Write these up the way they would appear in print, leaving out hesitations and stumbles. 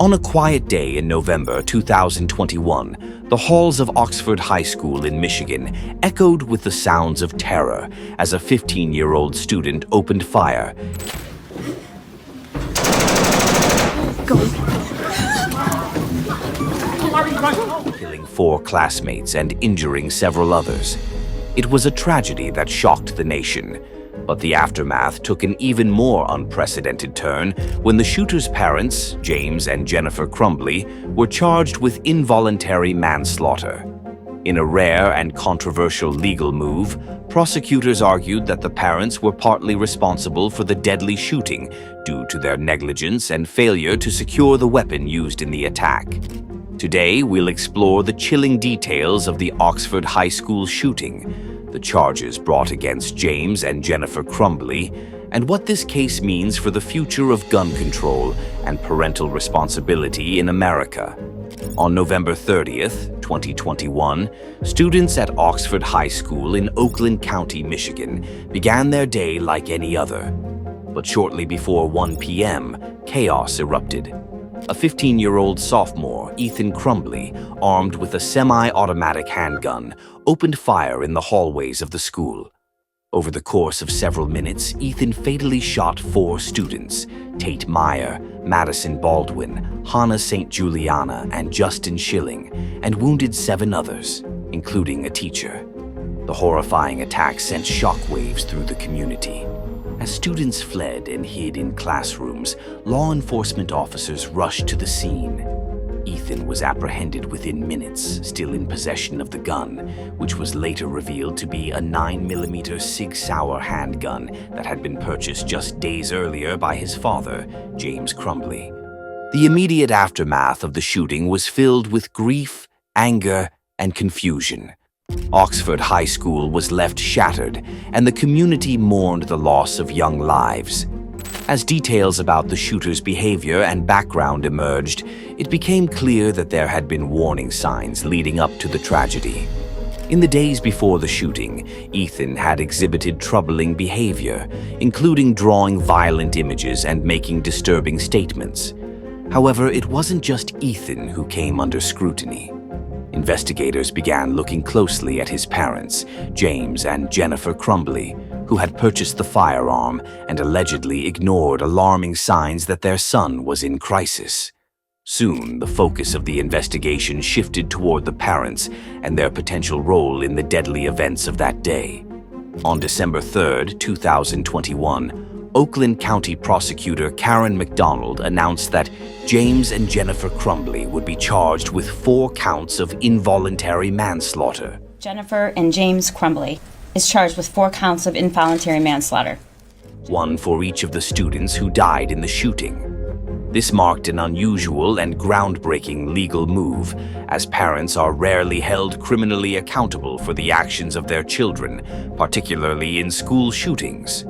On a quiet day in November 2021, the halls of Oxford High School in Michigan echoed with the sounds of terror as a 15-year-old student opened fire, killing 4 classmates and injuring several others. It was a tragedy that shocked the nation. But the aftermath took an even more unprecedented turn when the shooter's parents, James and Jennifer Crumbley, were charged with involuntary manslaughter. In a rare and controversial legal move, prosecutors argued that the parents were partly responsible for the deadly shooting due to their negligence and failure to secure the weapon used in the attack. Today, we'll explore the chilling details of the Oxford High School shooting, the charges brought against James and Jennifer Crumbley, and what this case means for the future of gun control and parental responsibility in America. On November 30th, 2021, students at Oxford High School in Oakland County, Michigan, began their day like any other. But shortly before 1 p.m., chaos erupted. A 15-year-old sophomore, Ethan Crumbley, armed with a semi-automatic handgun, opened fire in the hallways of the school. Over the course of several minutes, Ethan fatally shot 4 students, Tate Meyer, Madison Baldwin, Hannah St. Juliana, and Justin Schilling, and wounded 7 others, including a teacher. The horrifying attack sent shockwaves through the community. As students fled and hid in classrooms, law enforcement officers rushed to the scene. Ethan was apprehended within minutes, still in possession of the gun, which was later revealed to be a 9mm Sig Sauer handgun that had been purchased just days earlier by his father, James Crumbley. The immediate aftermath of the shooting was filled with grief, anger, and confusion. Oxford High School was left shattered, and the community mourned the loss of young lives. As details about the shooter's behavior and background emerged, it became clear that there had been warning signs leading up to the tragedy. In the days before the shooting, Ethan had exhibited troubling behavior, including drawing violent images and making disturbing statements. However, it wasn't just Ethan who came under scrutiny. Investigators began looking closely at his parents, James and Jennifer Crumbley, who had purchased the firearm and allegedly ignored alarming signs that their son was in crisis. Soon, the focus of the investigation shifted toward the parents and their potential role in the deadly events of that day. On December 3, 2021, Oakland County Prosecutor Karen McDonald announced that James and Jennifer Crumbley would be charged with 4 counts of involuntary manslaughter. Jennifer and James Crumbley is charged with 4 counts of involuntary manslaughter. 1 for each of the students who died in the shooting. This marked an unusual and groundbreaking legal move, as parents are rarely held criminally accountable for the actions of their children, particularly in school shootings.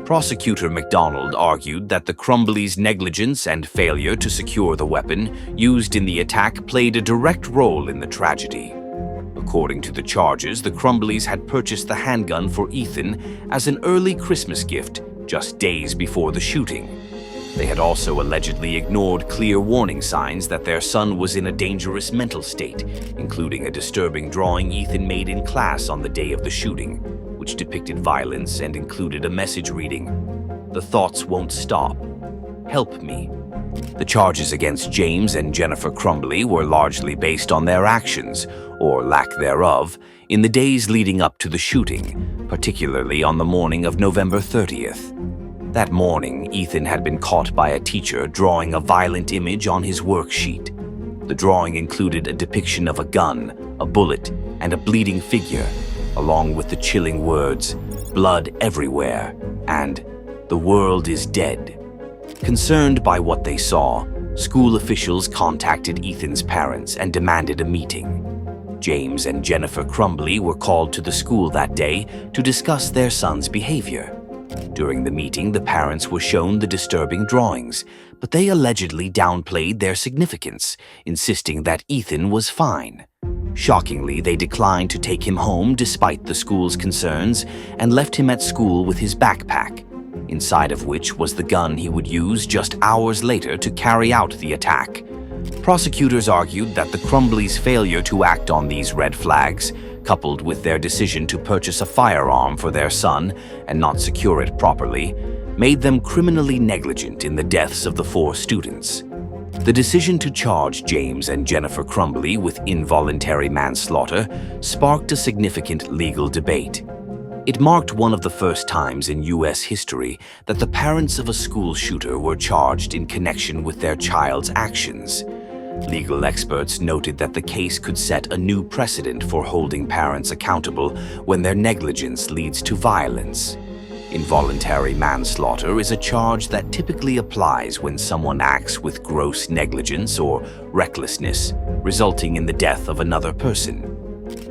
Prosecutor McDonald argued that the Crumbleys' negligence and failure to secure the weapon used in the attack played a direct role in the tragedy. According to the charges, the Crumbleys had purchased the handgun for Ethan as an early Christmas gift just days before the shooting. They had also allegedly ignored clear warning signs that their son was in a dangerous mental state, including a disturbing drawing Ethan made in class on the day of the shooting, which depicted violence and included a message reading, "The thoughts won't stop. Help me." The charges against James and Jennifer Crumbley were largely based on their actions, or lack thereof, in the days leading up to the shooting, particularly on the morning of November 30th. That morning, Ethan had been caught by a teacher drawing a violent image on his worksheet. The drawing included a depiction of a gun, a bullet, and a bleeding figure, along with the chilling words, "Blood everywhere," and "The world is dead." Concerned by what they saw, school officials contacted Ethan's parents and demanded a meeting. James and Jennifer Crumbley were called to the school that day to discuss their son's behavior. During the meeting, the parents were shown the disturbing drawings, but they allegedly downplayed their significance, insisting that Ethan was fine. Shockingly, they declined to take him home despite the school's concerns and left him at school with his backpack, inside of which was the gun he would use just hours later to carry out the attack, Prosecutors argued that the Crumbleys' failure to act on these red flags, coupled with their decision to purchase a firearm for their son and not secure it properly, made them criminally negligent in the deaths of the 4 students. The decision to charge James and Jennifer Crumbley with involuntary manslaughter sparked a significant legal debate. It marked one of the first times in U.S. history that the parents of a school shooter were charged in connection with their child's actions. Legal experts noted that the case could set a new precedent for holding parents accountable when their negligence leads to violence. Involuntary manslaughter is a charge that typically applies when someone acts with gross negligence or recklessness, resulting in the death of another person.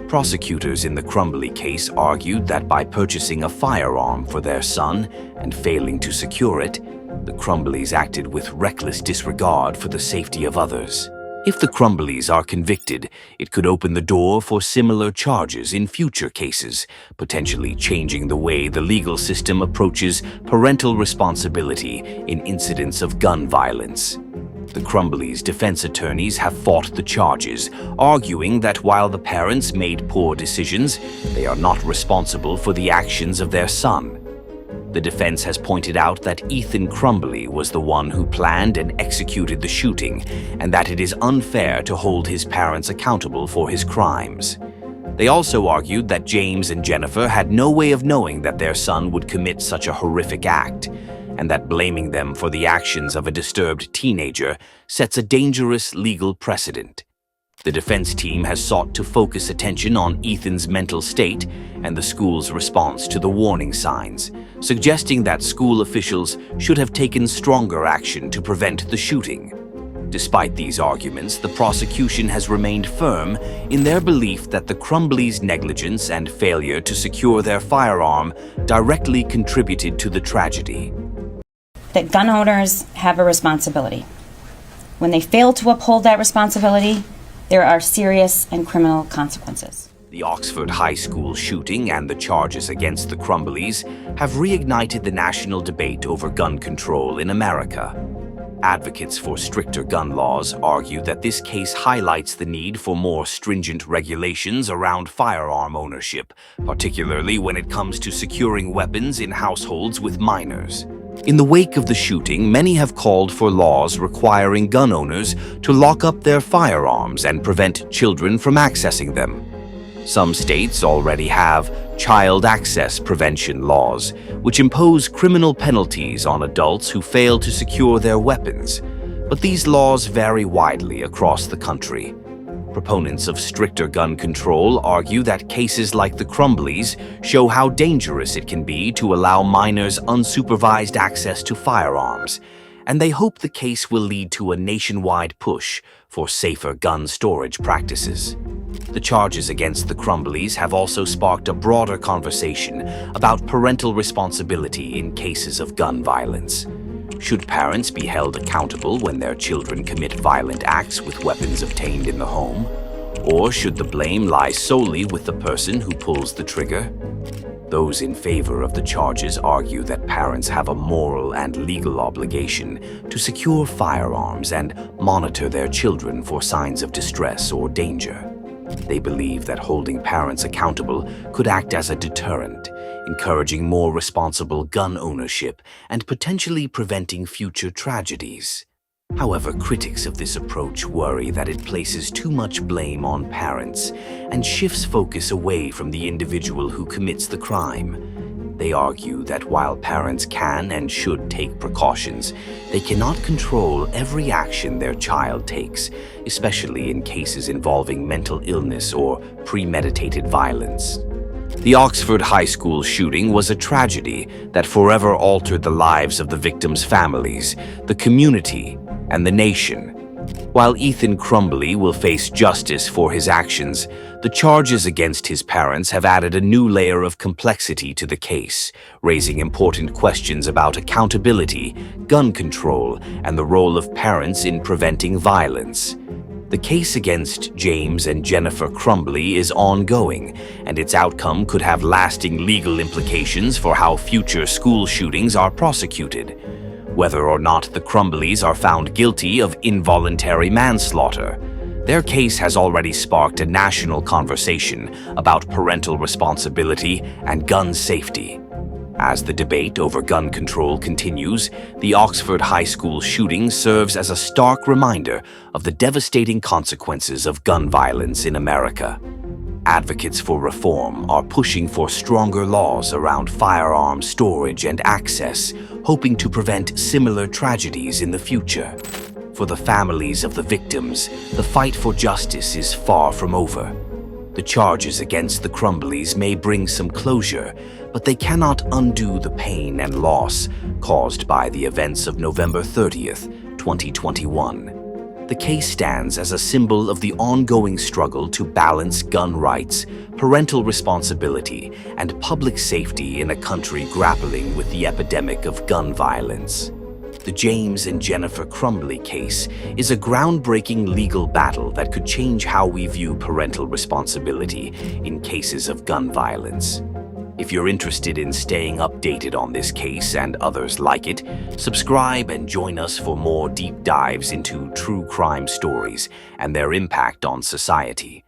Prosecutors in the Crumbley case argued that by purchasing a firearm for their son and failing to secure it, the Crumbleys acted with reckless disregard for the safety of others. If the Crumbleys are convicted, it could open the door for similar charges in future cases, potentially changing the way the legal system approaches parental responsibility in incidents of gun violence. The Crumbleys' defense attorneys have fought the charges, arguing that while the parents made poor decisions, they are not responsible for the actions of their son. The defense has pointed out that Ethan Crumbley was the one who planned and executed the shooting, and that it is unfair to hold his parents accountable for his crimes. They also argued that James and Jennifer had no way of knowing that their son would commit such a horrific act, and that blaming them for the actions of a disturbed teenager sets a dangerous legal precedent. The defense team has sought to focus attention on Ethan's mental state and the school's response to the warning signs, suggesting that school officials should have taken stronger action to prevent the shooting. Despite these arguments, the prosecution has remained firm in their belief that the Crumbleys' negligence and failure to secure their firearm directly contributed to the tragedy. That gun owners have a responsibility. When they fail to uphold that responsibility, there are serious and criminal consequences. The Oxford High School shooting and the charges against the Crumbleys have reignited the national debate over gun control in America. Advocates for stricter gun laws argue that this case highlights the need for more stringent regulations around firearm ownership, particularly when it comes to securing weapons in households with minors. In the wake of the shooting, many have called for laws requiring gun owners to lock up their firearms and prevent children from accessing them. Some states already have child access prevention laws, which impose criminal penalties on adults who fail to secure their weapons, but these laws vary widely across the country. Proponents of stricter gun control argue that cases like the Crumbleys show how dangerous it can be to allow minors unsupervised access to firearms, and they hope the case will lead to a nationwide push for safer gun storage practices. The charges against the Crumbleys have also sparked a broader conversation about parental responsibility in cases of gun violence. Should parents be held accountable when their children commit violent acts with weapons obtained in the home? Or should the blame lie solely with the person who pulls the trigger? Those in favor of the charges argue that parents have a moral and legal obligation to secure firearms and monitor their children for signs of distress or danger. They believe that holding parents accountable could act as a deterrent, encouraging more responsible gun ownership and potentially preventing future tragedies. However, critics of this approach worry that it places too much blame on parents and shifts focus away from the individual who commits the crime. They argue that while parents can and should take precautions, they cannot control every action their child takes, especially in cases involving mental illness or premeditated violence. The Oxford High School shooting was a tragedy that forever altered the lives of the victims' families, the community, and the nation. While Ethan Crumbley will face justice for his actions, the charges against his parents have added a new layer of complexity to the case, raising important questions about accountability, gun control, and the role of parents in preventing violence. The case against James and Jennifer Crumbley is ongoing, and its outcome could have lasting legal implications for how future school shootings are prosecuted. whether or not the Crumbleys are found guilty of involuntary manslaughter. Their case has already sparked a national conversation about parental responsibility and gun safety. As the debate over gun control continues, the Oxford High School shooting serves as a stark reminder of the devastating consequences of gun violence in America. Advocates for reform are pushing for stronger laws around firearm storage and access, hoping to prevent similar tragedies in the future. For the families of the victims, the fight for justice is far from over. The charges against the Crumbleys may bring some closure, but they cannot undo the pain and loss caused by the events of November 30th, 2021. The case stands as a symbol of the ongoing struggle to balance gun rights, parental responsibility, and public safety in a country grappling with the epidemic of gun violence. The James and Jennifer Crumbley case is a groundbreaking legal battle that could change how we view parental responsibility in cases of gun violence. If you're interested in staying updated on this case and others like it, subscribe and join us for more deep dives into true crime stories and their impact on society.